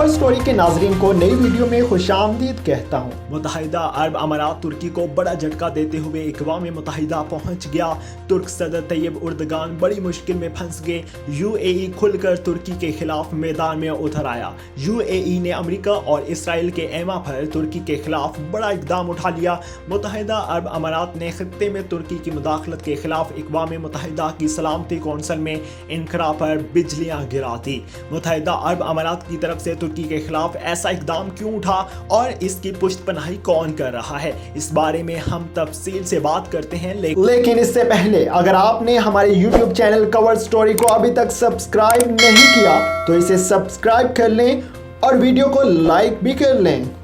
Cover story के नाजरीन को नई वीडियो में खुशामदीद कहता हूँ। मुत्तहिदा अरब अमारात तुर्की को बड़ा झटका देते हुए अक़वाम मुत्तहिदा पहुँच गया। तुर्क सदर तैयब उर्दगान बड़ी मुश्किल में फंस गए। UAE खुलकर तुर्की के खिलाफ मैदान में उतर आया। UAE ने अमेरिका और इसराइल के एमा पर तुर्की के खिलाफ बड़ा इक़दाम उठा लिया। मुत्तहिदा अरब अमारात ने खित्ते में तुर्की की मुदाखलत के खिलाफ अक़वाम मुत्तहिदा की सलामती कौंसिल में इनकरा पर बिजलियाँ गिरा दी। मुत्तहिदा अरब अमारात की तरफ से तुर्की के खिलाफ ऐसा इक़दाम क्यों उठा और इसकी पुष्टपनाही कौन कर रहा है, इस बारे में हम तफसील से बात करते हैं। लेकिन इससे पहले अगर आपने हमारे YouTube चैनल कवर स्टोरी को अभी तक सब्सक्राइब नहीं किया तो इसे सब्सक्राइब कर लें और वीडियो को लाइक भी कर लें।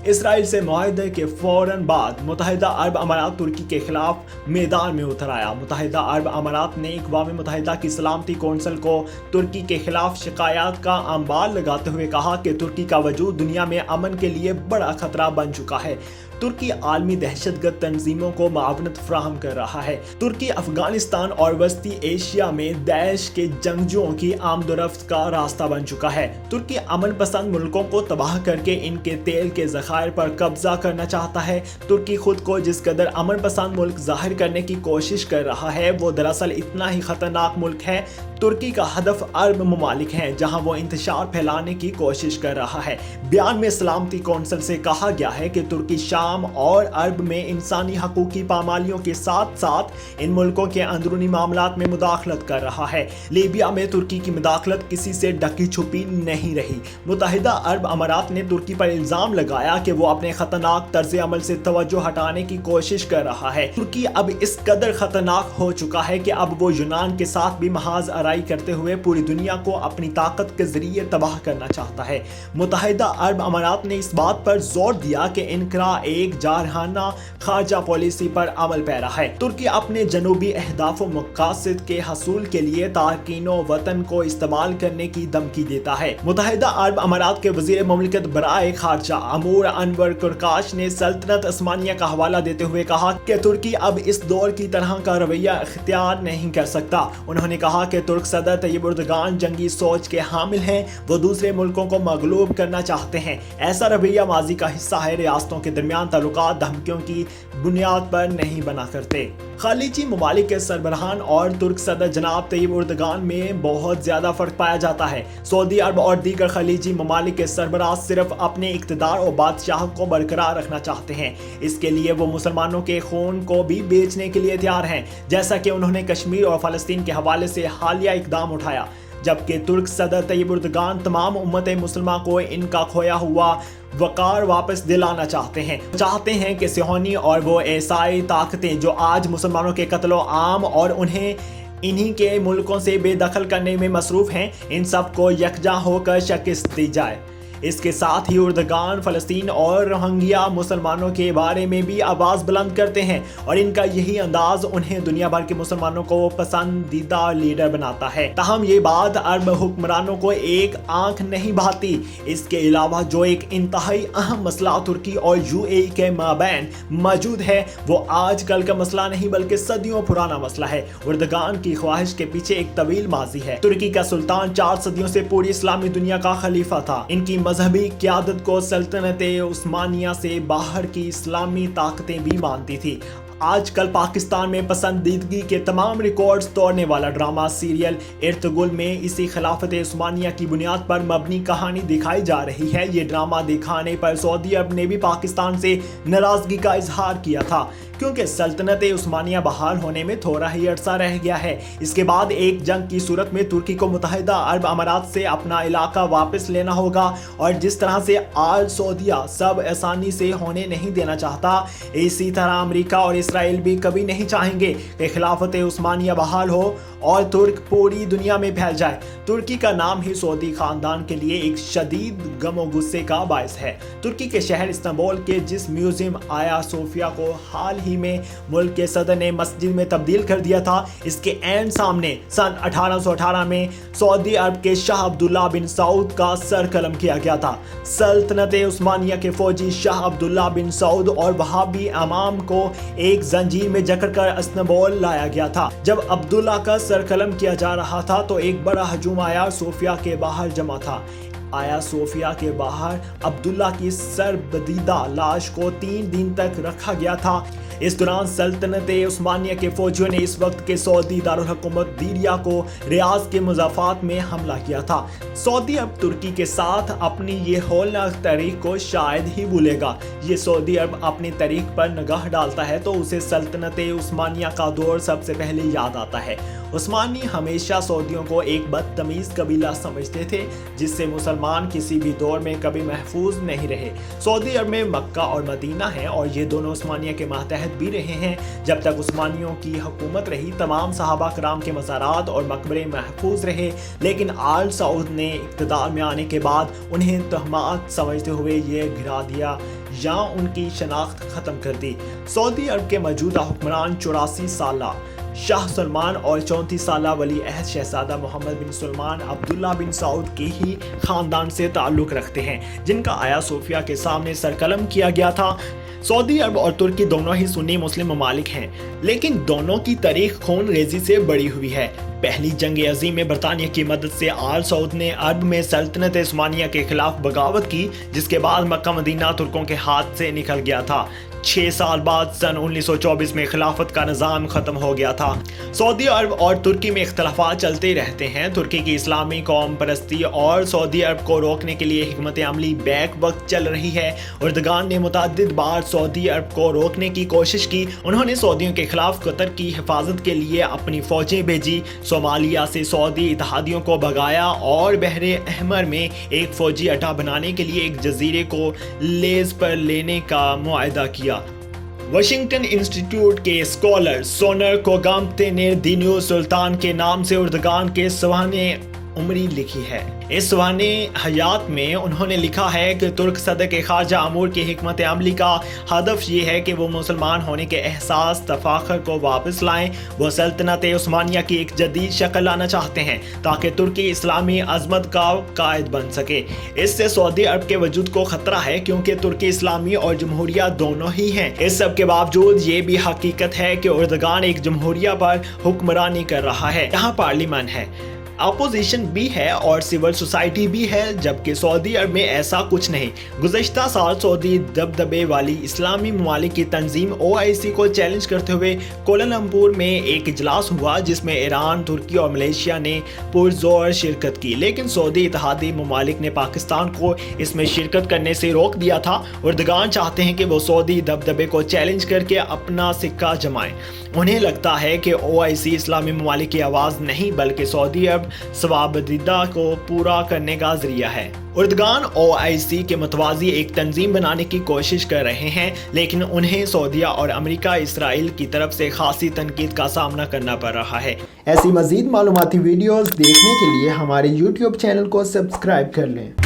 इसराइल से मुआहदे के फौरन बाद मुत्तहिदा अरब अमारात तुर्की के खिलाफ मैदान में उतर आया। मुत्तहिदा अरब अमारात ने अक़वाम मुत्तहिदा की सलामती कौंसिल को तुर्की के खिलाफ शिकायत का अंबार लगाते हुए कहा कि तुर्की का वजूद दुनिया में अमन के लिए बड़ा खतरा बन चुका है। तुर्की आलमी दहशतगर्द तंजीमों को मावनत फराहम कर रहा है। तुर्की अफगानिस्तान और वस्ती एशिया में दैश के जंगजुओं की आमदोरफ्त का रास्ता बन चुका है। तुर्की अमन पसंद मुल्कों को तबाह करके इनके तेल के ज़खायर पर कब्जा करना चाहता है। तुर्की खुद को जिस कदर अमन पसंद मुल्क जाहिर करने की कोशिश कर रहा है वो दरअसल इतना ही खतरनाक मुल्क है। तुर्की का हदफ अरब ममालिक हैं जहां वो इंतशार फैलाने की कोशिश कर रहा है। बयान में सलामती कौंसिल से कहा गया है कि तुर्की शाम और अरब में इंसानी हकूक की पामालियों के साथ साथ इन मुल्कों के अंदरूनी मामलात में मुदाखलत कर रहा है। लीबिया में तुर्की की मुदाखलत किसी से ढकी छुपी नहीं रही। मुत्तहिदा अरब अमारात ने तुर्की पर इल्जाम लगाया कि वो अपने खतरनाक तर्ज अमल से तवज्जो हटाने की कोशिश कर रहा है। तुर्की अब इस कदर खतरनाक हो चुका है कि अब वो यूनान के साथ भी महाज करते हुए पूरी दुनिया को अपनी ताकत के जरिए तबाह करना चाहता है। मुत्तहिदा अरब अमारात ने इस बात पर जोर दिया कि इनकरा एक जारहाना खारजा पॉलिसी पर अमल पैरा है। तुर्की अपने जनूबी अहदाफ व मकासद के हसूल के लिए तारकीनो वतन को इस्तेमाल करने की धमकी देता है। मुत्तहिदा अरब अमारात के वजीर मुमलिकत बराए खारजा अमूर अनवर कुरकाश ने सल्तनत उस्मानिया का हवाला देते हुए कहा कि तुर्की अब इस दौर की तरह का रवैया इख्तियार नहीं कर सकता। उन्होंने कहा कि तुर्क सदर तैयब उर्दगान जंगी सोच के हामिल हैं। वो दूसरे मुल्कों को मगलूब करना चाहते हैं। ऐसा रवैया माजी का हिस्सा है। रियासतों के दरमियान ताल्लुकात धमकियों की बुनियाद पर नहीं बना करते। खलीजी ममालिक के सरबराहान और तुर्क सदर जनाब तैयब उर्दगान में बहुत ज्यादा फर्क पाया जाता है। सऊदी अरब और दीगर खलीजी ममालिक के सरबराह सिर्फ अपने इक़्तिदार और बादशाह को बरकरार रखना चाहते हैं। इसके लिए वो मुसलमानों के खून को भी बेचने के लिए तैयार हैं, जैसा कि उन्होंने कश्मीर और फ़लस्तीन के हवाले से हालिया इक़दाम उठाया। जबकि तुर्क सदर तैयब उर्दगान तमाम उम्मत मुसलमान को इनका खोया हुआ वकार वापस दिलाना चाहते हैं कि सिहोनी और वो ऐसाई ताकतें जो आज मुसलमानों के कत्लो आम और उन्हें इन्हीं के मुल्कों से बेदखल करने में मसरूफ़ हैं, इन सब को यकजा होकर शिकस्त दी जाए। इसके साथ ही उर्दगान फ़लस्तीन और रोहिंग्या मुसलमानों के बारे में भी आवाज़ बुलंद करते हैं और इनका यही अंदाज उन्हें दुनिया भर के मुसलमानों को पसंदीदा लीडर बनाता है। ताहम ये बात अरब हुक्मरानों को एक आंख नहीं भाती। इसके अलावा जो एक इंतहाई अहम मसला तुर्की और UAE के माबैन मौजूद है वो आजकल का मसला नहीं बल्कि सदियों पुराना मसला है। उर्दगान की ख्वाहिश के पीछे एक तवील माजी है। तुर्की का सुल्तान 4 सदियों से पूरी इस्लामी दुनिया का खलीफा था। इनकी मजहबी क़यादत को सल्तनत उस्मानिया से बाहर की इस्लामी ताकतें भी मानती थी। आजकल पाकिस्तान में पसंदीदगी के तमाम रिकॉर्ड्स तोड़ने वाला ड्रामा सीरियल इर्तुगरुल में इसी खिलाफत उस्मानिया की बुनियाद पर मबनी कहानी दिखाई जा रही है। ये ड्रामा दिखाने पर सऊदी अरब ने भी पाकिस्तान से नाराज़गी का इजहार किया था, क्योंकि सल्तनत उस्मानिया बहाल होने में थोड़ा ही अरसा रह गया है। इसके बाद एक जंग की सूरत में तुर्की को मुत्तहिदा अरब अमारात से अपना इलाका वापस लेना होगा और जिस तरह से आल सऊदिया सब आसानी से होने नहीं देना चाहता, इसी तरह अमेरिका और इसराइल भी कभी नहीं चाहेंगे कि खिलाफत उस्मानिया बहाल हो और तुर्क पूरी दुनिया में फैल जाए। तुर्की का नाम ही सऊदी खानदान के लिए एक शदीद गम और गुस्से का बायस है। तुर्की के शहर इस्तांबुल के जिस म्यूजियम आया सोफिया को हाल ही में मुल्क के सदर ने मस्जिद में तब्दील कर दिया था। इसके एंड सामने सन 1818 में सऊदी अरब के शाह अब्दुल्ला बिन सऊद का सर कलम किया गया था। सल्तनत उस्मानिया के फौजी शाह अब्दुल्ला बिन सऊद और वहाबी इमाम को एक जंजीर में जकड़कर इस्तांबुल लाया गया था। जब अब्दुल्ला का सर कलम किया जा रहा था तो एक बड़ा हजूम आया सोफिया के बाहर जमा था। आया सोफिया के बाहर अब्दुल्ला की सरबदीदा लाश को 3 दिन तक रखा गया था। इस दौरान सल्तनत उस्मानिया के फौजियों ने इस वक्त के सऊदी दारुल हुकूमत दीरिया को रियाज के मुजाफात में हमला किया था। सऊदी अरब तुर्की के साथ अपनी ये हौलनाक तारीख को शायद ही भूलेगा। ये सऊदी अरब अपनी तारीख पर निगाह डालता है तो उसे सल्तनत उस्मानिया का दौर सबसे पहले याद आता है। उस्मानी हमेशा सऊदियों को एक बदतमीज कबीला समझते थे जिससे मुसलमान किसी भी दौर में कभी महफूज नहीं रहे। सऊदी अरब में मक्का और मदीना है और ये दोनों उस्मानिया के मातहत भी रहे हैं। जब तक उस्मानियों की हुकूमत रही तमाम सहाबा कराम के मज़ारात और मकबरे महफूज रहे, लेकिन आल सऊद ने इक़्तिदार में आने के बाद उन्हें तहमात समझते हुए ये गिरा दिया या उनकी शनाख्त ख़त्म कर दी। सऊदी अरब के मौजूदा हुक्मरान 84 साला शाह सलमान और 34 साला वली अहद शहजादा मोहम्मद बिन सलमान अब्दुल्ला बिन सऊद के ही ख़ानदान से ताल्लुक़ रखते हैं, जिनका आया सोफिया के सामने सरकलम किया गया था। सऊदी अरब और तुर्की दोनों ही सुन्नी मुस्लिम ममालिक हैं, लेकिन दोनों की तारीख खून रेजी से बड़ी हुई है। पहली जंग अजीम में बरतानिया की मदद से आल सऊद ने अरब में सल्तनत उस्मानिया के खिलाफ बगावत की, जिसके बाद मक्का मदीना तुर्कों के हाथ से निकल गया था। 6 साल बाद सन 1924 में खिलाफत का निज़ाम ख़त्म हो गया था। सऊदी अरब और तुर्की में इख्तलाफात चलते रहते हैं। तुर्की की इस्लामी कौम परस्ती और सऊदी अरब को रोकने के लिए हिकमत अमली बैक वक्त चल रही है। उर्दगान ने मुतअद्दिद बार सऊदी अरब को रोकने की कोशिश की। उन्होंने सऊदियों के खिलाफ कतर की हिफाजत के लिए अपनी फ़ौजें भेजी, सोमालिया से सऊदी इत्तेहादियों को भगाया और बहरे अहमर में एक फ़ौजी अड्डा बनाने के लिए एक जजीरे को लेज़ पर लेने का मुआहदा किया। वाशिंगटन इंस्टीट्यूट के स्कॉलर सोनर कोगाम्ते ने दीनियो सुल्तान के नाम से उर्दगान के सवाने उमरी लिखी है। इस सवाने हयात में उन्होंने लिखा है कि तुर्क सदर के खारजा अमूर की हिकमत अमली का हदफ ये है कि वो मुसलमान होने के एहसास तफाखर को वापस लाएं। वो सल्तनत उस्मानिया की एक जदीद शक्ल लाना चाहते हैं ताकि तुर्की इस्लामी अजमत का कायद बन सके। इससे सऊदी अरब के वजूद को खतरा है क्योंकि तुर्की इस्लामी और जमहूरिया दोनों ही हैं। इस सब के बावजूद ये भी हकीकत है कि उर्दगान एक जमहूरिया पर हुक्मरानी कर रहा है। यहाँ पार्लियामेंट है, अपोजिशन भी है और सिविल सोसाइटी भी है, जबकि सऊदी अरब में ऐसा कुछ नहीं। गुज़श्ता साल सऊदी दबदबे वाली इस्लामी ममालिक की तंजीम OIC को चैलेंज करते हुए कोलालमपुर में एक इजलास हुआ जिसमें ईरान, तुर्की और मलेशिया ने पुरजोर शिरकत की, लेकिन सऊदी इत्तेहादी ममालिक ने पाकिस्तान को इसमें शिरकत करने से रोक दिया था। उर्दगान चाहते हैं कि वो सऊदी दबदबे को चैलेंज करके अपना सिक्का जमाएं। उन्हें लगता है कि OIC इस्लामी ममालिक की आवाज़ नहीं बल्कि सऊदी अरब सवाबदीदा को पूरा करने का जरिया है। उर्दगान OIC के मतवाजी एक तंजीम बनाने की कोशिश कर रहे हैं, लेकिन उन्हें सऊदीया और अमेरिका इसराइल की तरफ से खासी तनकीद का सामना करना पड़ रहा है। ऐसी मज़ीद मालूमाती वीडियोस देखने के लिए हमारे YouTube चैनल को सब्सक्राइब कर लें।